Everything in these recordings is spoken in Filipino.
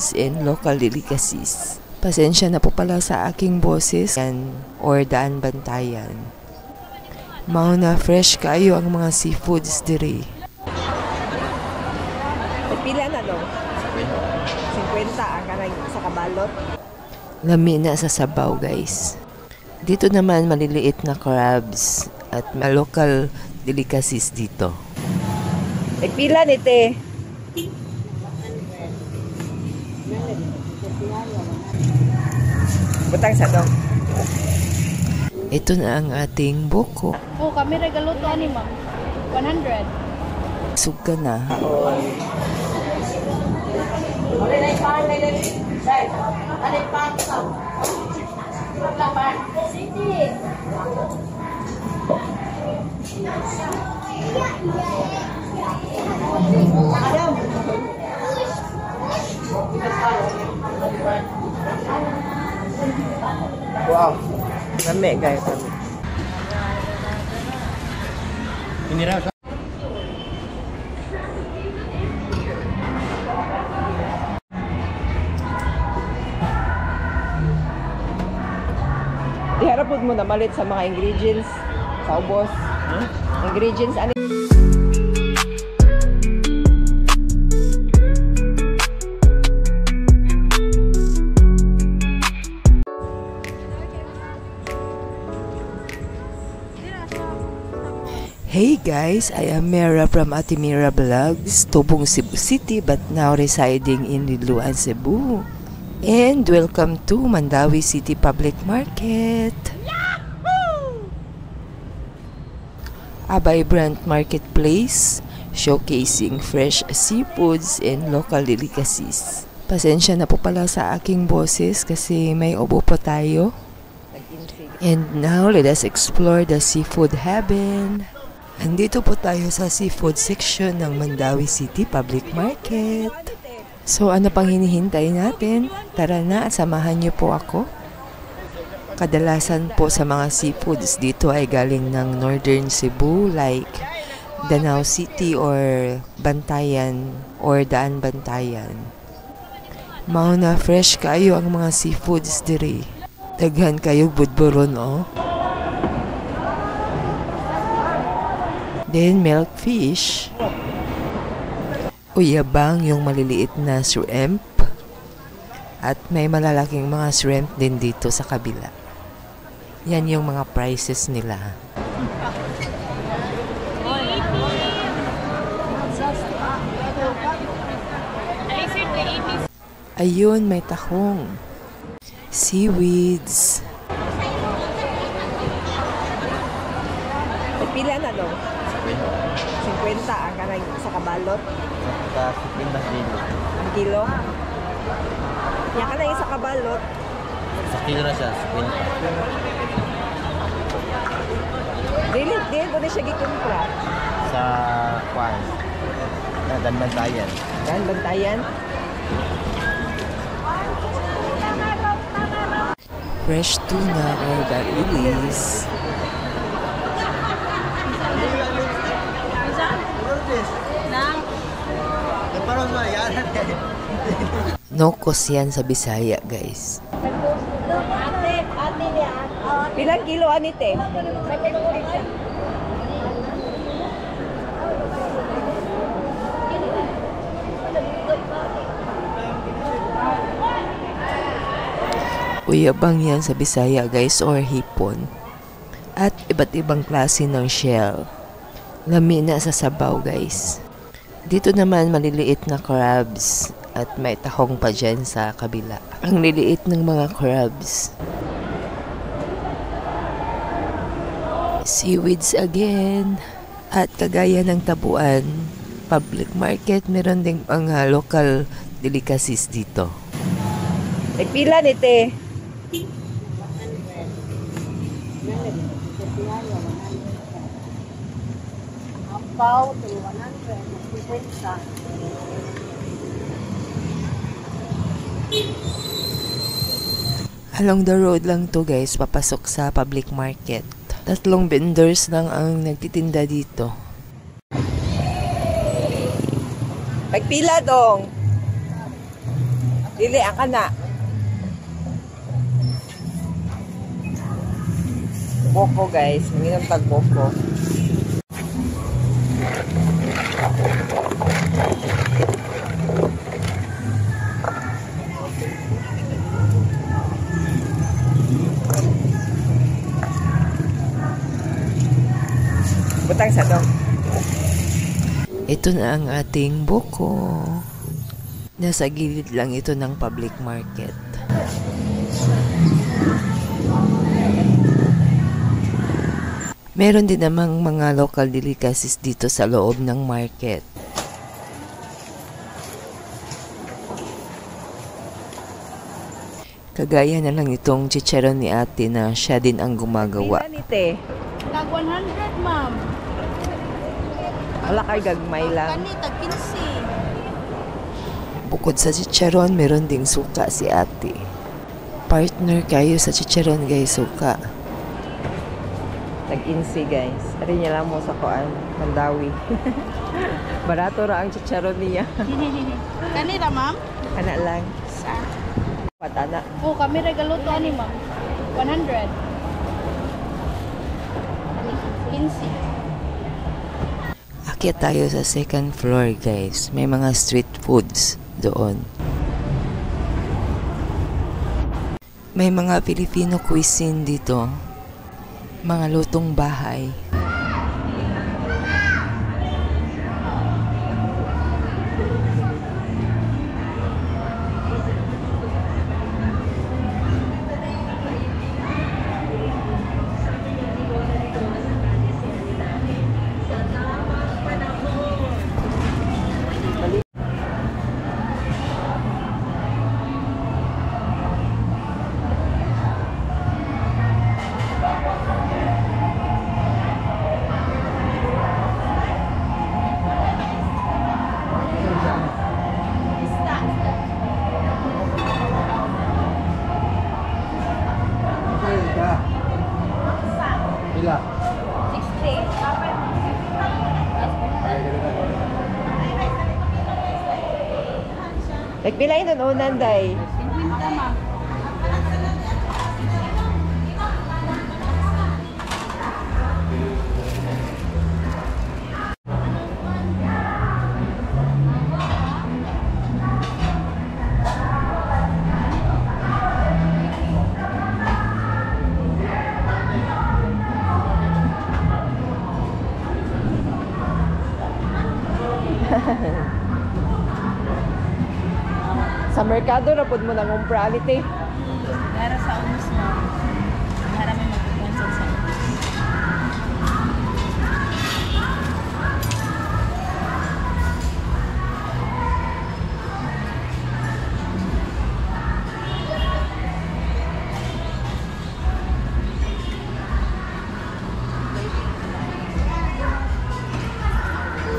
seafoods, and local delicacies. Pasensya na po pala sa aking boses or daan bantayan. Mao na fresh kayo ang mga seafoods diri. Pila na no? 50 ang kanang sa kabalot. Lami na sa sabaw, guys. Dito naman maliliit na crabs at local delicacies dito. Pila ni te? Butang sa dong. Ito na ang ating buko. Oh, kami regalo to ani ma'am. 100. Suga na. Wow. Rame guys, rame. Ini raw. Diharapod mo na malit sa mga ingredients sa ubos. Ingredients ano? Hey guys, I am Mera from Ate Mera Vlogs, Tubong, Cebu City, but now residing in Liloan, Cebu. And welcome to Mandawi City Public Market. Yahoo! A vibrant marketplace showcasing fresh seafoods and local delicacies. Pasensya na po pala sa aking boses kasi may ubo po tayo. And now let us explore the seafood heaven. Andito po tayo sa seafood section ng Mandawi City Public Market. So ano pang hinihintay natin? Tara na at samahan niyo po ako. Kadalasan po sa mga seafoods dito ay galing ng Northern Cebu like Danao City or Bantayan or Daan Bantayan. Mao na fresh kayo ang mga seafoods diri. Daghan kayo budburon oh. Then milkfish. Uyabang yung maliliit na shrimp. At may malalaking mga shrimp din dito sa kabila. Yan yung mga prices nila. Ayun, may tahong. Seaweeds. Pila na no? 50 ang kanang sa kabalot. Sa 50 kilo. Ang kilo. Yan kanang sa kabalot. Sa kilo na siya, 50. Dili ko na siya gikumpra. Sa kwan. Dan Bantayan. Dan Bantayan. Fresh tuna or barilis. Nokos yan sa Bisaya, guys. Pilang kilo anite? Uyabang yan sa Bisaya, guys, or hipon. At iba't ibang klase ng shell. Lami na sa sabaw, guys. Dito naman maliliit na crabs at may tahong pa dyan sa kabila. Ang liliit ng mga crabs. Seaweeds again. At kagaya ng Tabuan Public Market, meron ding mga local delicacies dito. Pila ni te? Ampaw, 150. Along the road lang to, guys, papasok sa public market. 3 vendors lang ang nagtitinda dito. Pagpila dong. Dili, ang kana. Boko guys, manginom tag boko. Butang sa dong. Ito na ang ating buko. Nasa gilid lang ito ng public market. Meron din namang mga local delicacies dito sa loob ng market. Kagaya na lang itong chicharon ni ate na siya din ang gumagawa. Nite. Tag 100, ma'am. Wala kay gagmay lang. Kani, tag 15. Bukod sa chicharon, meron ding suka si ate. Partner kayo sa chicharon guys, suka. Tag-insi guys. Ari niya lang mo sa kuan, Mandawi. Barato ra ang chicharon niya. Kani ra, ma'am? Kana lang. Sa. Patana. Oh, kami regalo to ani, ma'am. 100. 15. Akyat tayo sa second floor guys. May mga street foods doon. May mga Filipino cuisine dito. Mga lutong bahay. Pila? 60. Nagpilay nun unan, day. 50, ma'am. Sa merkado na pud mo nang umpra te. Para sa unos, ma'am. Para may magpupunsan sa unos.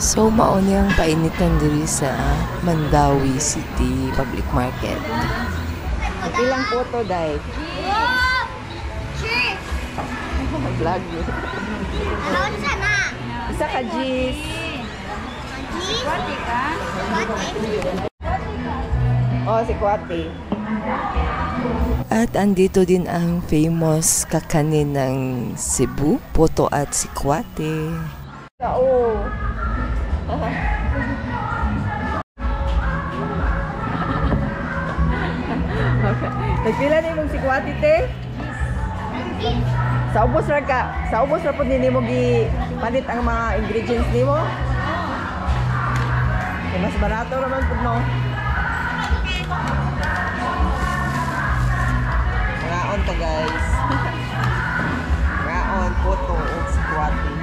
So mauni ang painitan diri sa Mandawi City Public Market. Ilang photo, day. Vlog mo. Isa ka G's. Kwati ka? Oh, si Kwati. At andito din ang famous kakanin ng Cebu, Puto at Sikwate. Oo. Okay. Nagpila na imong si Kwati, te? Sa ubos ra ka. Sa ubos ra po nimo gi palit ang mga ingredients nimo. Mas barato naman po, no? Ngaon to, guys. Ngaon, Puto, o Sikwate.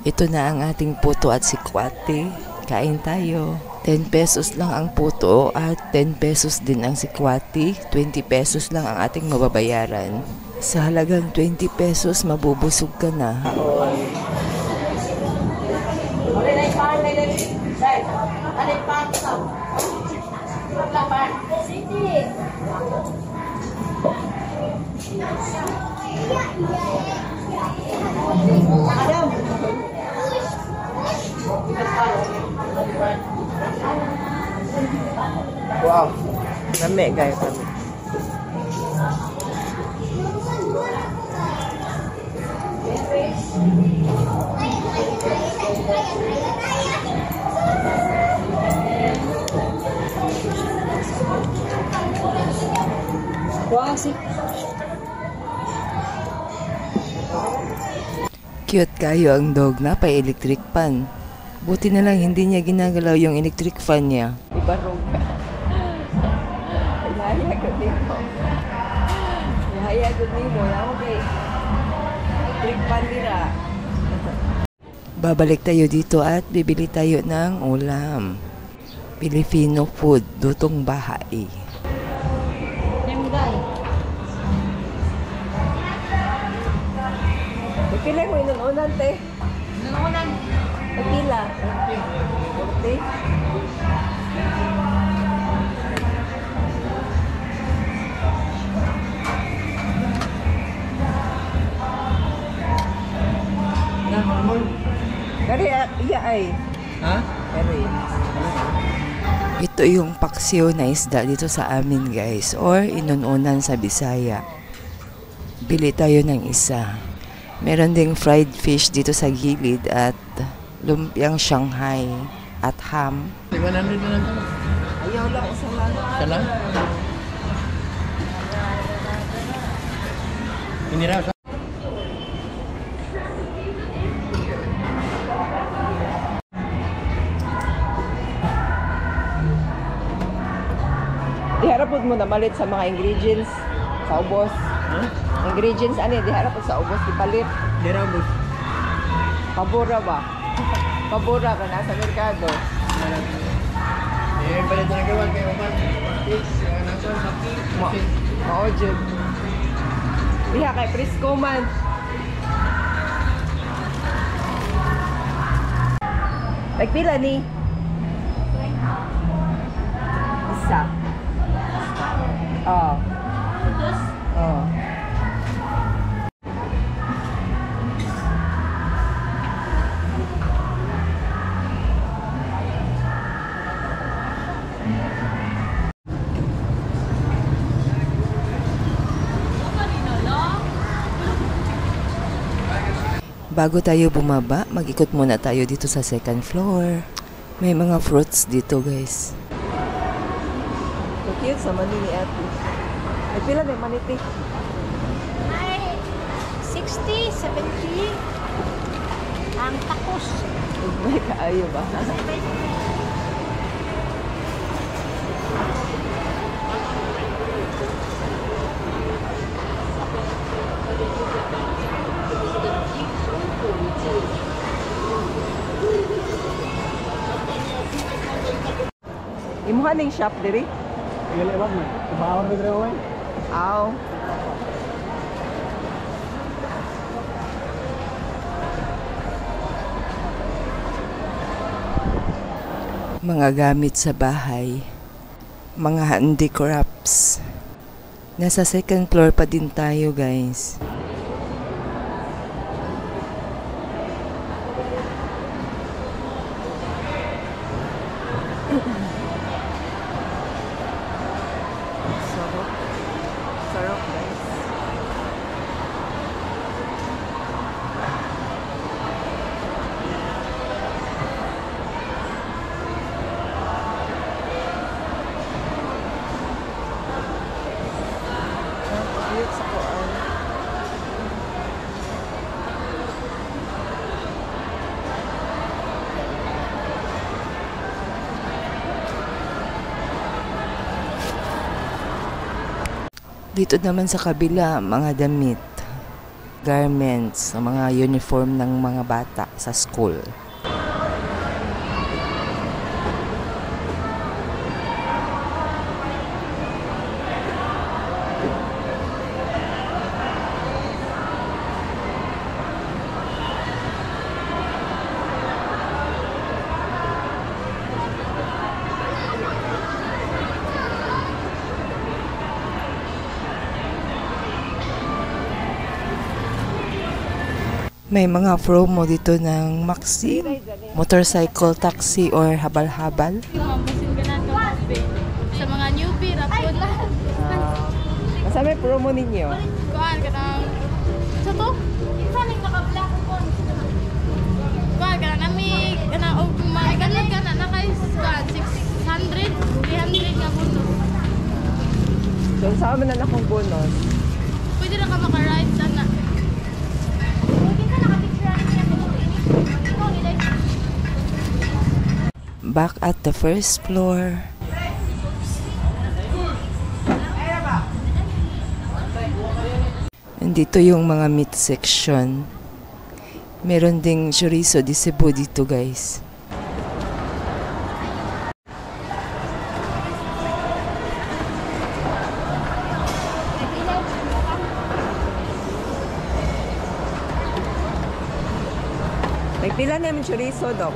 Ito na ang ating puto at sikwate. Kain tayo. 10 pesos lang ang puto at 10 pesos din ang sikwate. 20 pesos lang ang ating mababayaran. Sa halagang 20 pesos, mabubusog ka na. Adam. Wow. Lami guys, lami. Cute kayo ang dog na pa electric fan. Buti na lang hindi niya ginagalaw yung electric fan niya. Ibarog ka. Ihaya ko nimo. Ihaya ko nimo. Okay. Electric fan nila. Babalik tayo dito at bibili tayo ng ulam. Filipino food, lutong bahay. Pila ko inunan te. Inunan. Pila. Okay. Kari iya ay. Ha? Kari. Ito yung paksiw na isda dito sa amin guys, or inununan sa Bisaya. Bili tayo ng isa. Meron ding fried fish dito sa gilid at lumpiang Shanghai at ham. 100 na lang ito. Ayaw lang isa lang. Isa lang? Pinira sa... Diharapod mo na malit sa mga ingredients sa ubos. Ha? Ingredients ani diharapod sa ubos ipalit. Dira bus. Pabora ba? Pabora ba nasa merkado? Eh, balik na gawag kayo man. Mao jud. Diha kay Prisco man. Nagpila ni? Isa. Oh. Oh. Bago tayo bumaba, mag-ikot muna tayo dito sa second floor. May mga fruits dito guys. Cute sa mani ni ate. Nagpila may maniti. Ay, 60, 70. Ang takos. May kaayo ba? Imuha ning shop diri? Gali wag man. Kumaon ko dira oy. Aw. Mga gamit sa bahay. Mga handicrafts. Nasa second floor pa din tayo guys. Sarap. Sarap guys. Cute sa kuan. Dito naman sa kabila, mga damit, garments, mga uniform ng mga bata sa school. May mga promo dito ng Maxim, motorcycle taxi or habal-habal. Mabasin ka na ito. Sa mga newbie, rapod lang. Masa may promo ninyo? Kuhaan ka ng... Sa to? Saan yung naka-black phone? Kuhaan ka na nami... O maiganod ka na kay 600, 300 nga bonus. So, saan man na akong bonus? Pwede na ka maka-ride sana. Back at the first floor. Nandito yung mga meat section. Meron ding chorizo di Cebu dito, guys. May pila na yung chorizo, Dok.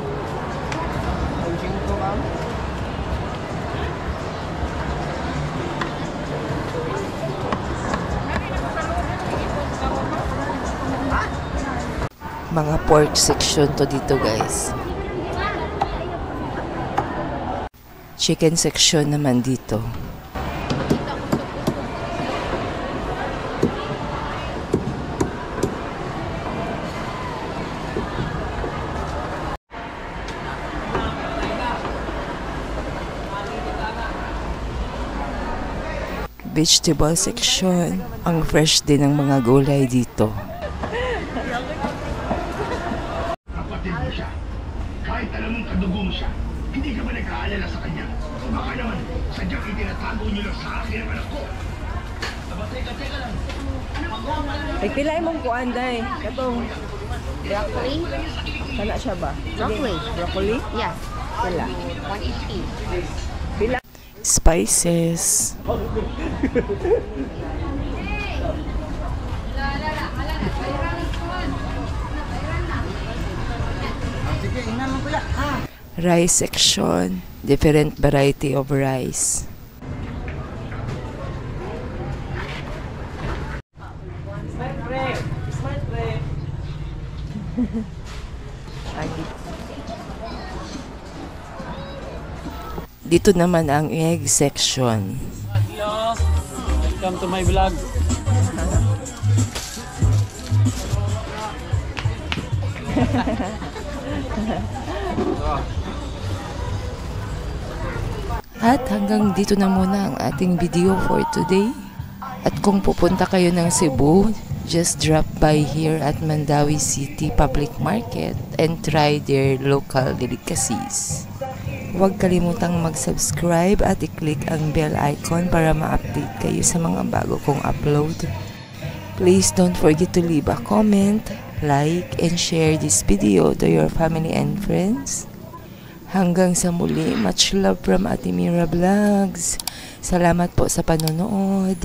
Mga pork section to dito, guys. Chicken section naman dito. Vegetable section. Ang fresh din ng mga gulay dito. Kapatid mo siya. Kahit alam mong kadugo mo siya, hindi ka ba nag-aalala sa kanya? O baka naman, sadyang itinatago niyo lang sa akin ang anak ko. Teka lang. May pila yung kuan, day. Katong Broccoli? kana siya ba? Broccoli. Broccoli? Yes. Pila. 180. Pila. Spices. Rice section. Different variety of rice. Dito naman ang egg section. Hello. Welcome to my vlog. At hanggang dito na muna ang ating video for today. At kung pupunta kayo ng Cebu, just drop by here at Mandawi City Public Market and try their local delicacies. Huwag kalimutang mag-subscribe at i-click ang bell icon para ma-update kayo sa mga bago kong upload. Please don't forget to leave a comment, like, and share this video to your family and friends. Hanggang sa muli, much love from Ate Mira Vlogs. Salamat po sa panonood.